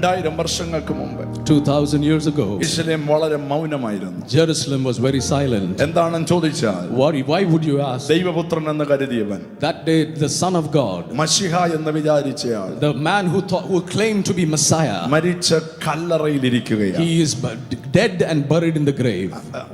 2000 years ago, Jerusalem was very silent. Why would you ask? That day, the Son of God, the man who claimed to be Messiah, he is dead and buried in the grave.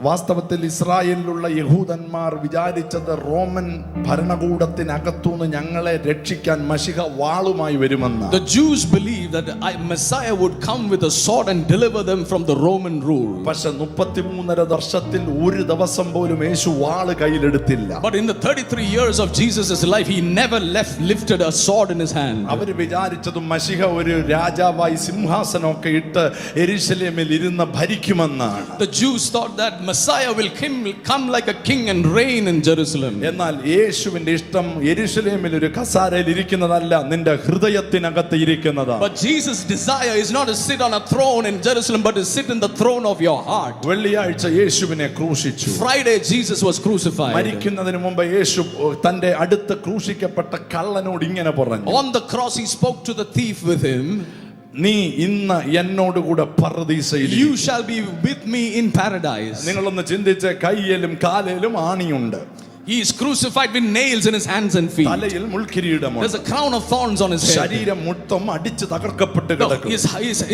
വാസ്തവത്തിൽ ഇസ്രായേലിലുള്ള യഹൂദന്മാർ വിചാരിച്ചത് Roman ഭരണകൂടത്തിനകത്തുനിന്ന് ഞങ്ങളെ രക്ഷിക്കാൻ മശിഹ വാളുമായി വരുമെന്ന്. The Jews believed that Messiah would come with a sword and deliver them from the Roman rule. പക്ഷേ 33 വർഷത്തിൽ ഒരു ദിവസം പോലും യേശു വാൾ കയ്യിലെടുത്തില്ല. But in the 33 years of Jesus' life, he never lifted a sword in his hand. അവർ വിചാരിച്ചത് മശിഹ ഒരു രാജാവായി സിംഹാസനമൊക്കെ ഇട്ട് യെരൂശലേമിൽ ഇരുന്ന് ഭരിക്കുമെന്നാണ്. The Jews thought that Messiah will come like a king and reign in Jerusalem. എന്നാൽ യേശുവിന്റെ ഇഷ്ടം യെരൂശലേമിൽ ഒരു കസാരയിൽ ഇരിക്കുന്നതല്ല, നിന്റെ ഹൃദയത്തിനകത്ത് ഇരിക്കുന്നതാണ്. But Jesus' desire is not to sit on a throne in Jerusalem, but to sit in the throne of your heart. വെള്ളിയാഴ്ച യേശുവിനെ ക്രൂശിച്ചു. Friday Jesus was crucified. മരിക്കുന്നതിന് മുമ്പ് യേശു തന്റെ അടുത്ത് ക്രൂശിക്കപ്പെട്ട കള്ളനോട് ഇങ്ങനെ പറഞ്ഞു. On the cross he spoke to the thief with him. നീ ഇന്ന് എന്നോട് കൂടെ പർദീസയിൽ. You shall be with me in paradise. നിങ്ങളൊന്ന് ചിന്തിച്ച്, കയ്യിലും കാലിലും ആണിയുണ്ട്. He is crucified with nails in his hands and feet. തലയിൽ മുൾക്കിരീടമുണ്ട്. There's a crown of thorns on his head. ശരീരം മൊത്തം അടിച്ച് തകർക്കപ്പെട്ട് കിടക്കുന്നു.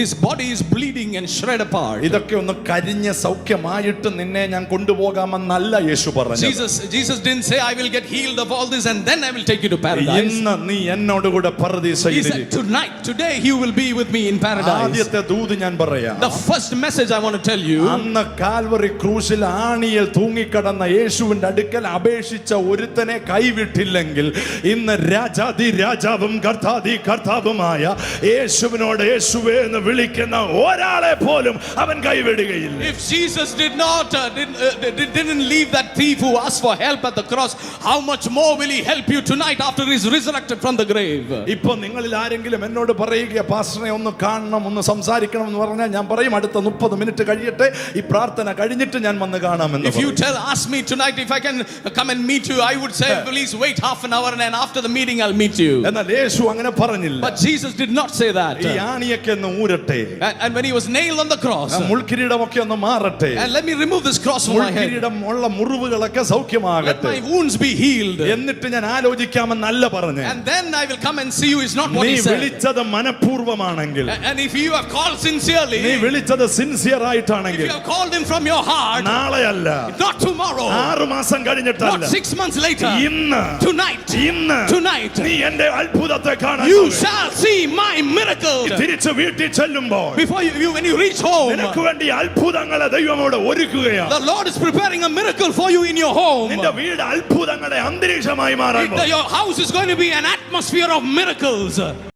His body is bleeding and shred apart. ഇതൊക്കെ ഒന്ന് കരിഞ്ഞ് സൗഖ്യമായിട്ട് നിന്നെ ഞാൻ കൊണ്ടുപോകാമെന്നല്ല യേശു പറഞ്ഞു. Jesus didn't say I will get healed of all this and then I will take you to paradise. ഇന്ന് നീ എന്നോട് കൂടെ പർദീസയിൽ. He said today you will be with me in paradise. ആദ്യത്തെ ദൂത് ഞാൻ പറയാം. The first message I want to tell you. അന്ന് Calvary ക്രൂശിൽ ആണിയിൽ തൂങ്ങിക്കിടന്ന യേശുവിന്റെ അടുക്കൽ ഒരുത്തനെ കൈവിട്ടില്ലെങ്കിൽ ഇന്ന് രാജാതി രാജാവും കർത്താതി കർത്താവുമായ യേശുവിനോട് യേശുവേ എന്ന് വിളിക്കുന്ന ഒരാളെ പോലും അവൻ കൈവിടുകയില്ല. If Jesus didn't leave that thief who asked for help at the cross, how much more will he help you tonight after he is resurrected from the grave? ഇപ്പോൾ നിങ്ങളിൽ ആരെങ്കിലും എന്നോട് പറയുക, പാസ്റ്ററെ ഒന്ന് കാണണം, ഒന്ന് സംസാരിക്കണം എന്ന് പറഞ്ഞാൽ ഞാൻ പറയും അടുത്ത 30 മിനിറ്റ് കഴിയട്ടെ, ഈ പ്രാർത്ഥന കഴിഞ്ഞിട്ട് ഞാൻ വന്ന് കാണാമെന്ന്. If you ask me tonight if I can come and meet you, I would say please wait half an hour and then after the meeting I'll meet you. എന്നാൽ യേശു അങ്ങനെ പറഞ്ഞില്ല. But Jesus did not say that. ഈ ആണിയൊക്കെ ഒന്ന് ഊരട്ടെ. And when he was nailed on the cross, മുൾക്കിരീടമൊക്കെ ഒന്ന് മാറട്ടെ. and let me remove this cross from my head. മുൾക്കിരീടം ഉള്ള മുറിവുകളൊക്കെ സൗഖ്യമാകട്ടെ. Let my wounds be healed. എന്നിട്ട് ഞാൻ ആലോചിക്കാമെന്നല്ല പറഞ്ഞു. And then I will come and see you is not what he said. നീ വിളിച്ചത് മനഃപൂർവ്വമാണെങ്കിൽ, and if you have called sincerely, നീ വിളിച്ചത് sincere ആയിട്ടാണെങ്കിൽ, if you have called him from your heart, നാളെയല്ല, not tomorrow, 6 മാസം കഴിഞ്ഞിട്ടല്ല, not 6 months later, tonight, നീ എൻ്റെ അത്ഭുതത്തെ കാണാൻ, you shall see my miracle. തിരിച്ചു വീട്ടിൽ ചെല്ലുമ്പോൾ, before you when you reach home, നിനക്ക് വേണ്ടി അത്ഭുതങ്ങളെ ദൈവം അവിടെ ഒരുക്കുകയാണ്. the Lord is preparing a miracle for you in your home. നിന്റെ വീട് അത്ഭുതങ്ങളുടെ അന്തരീക്ഷമായി മാറാൻ, your house is going to be an atmosphere of miracles.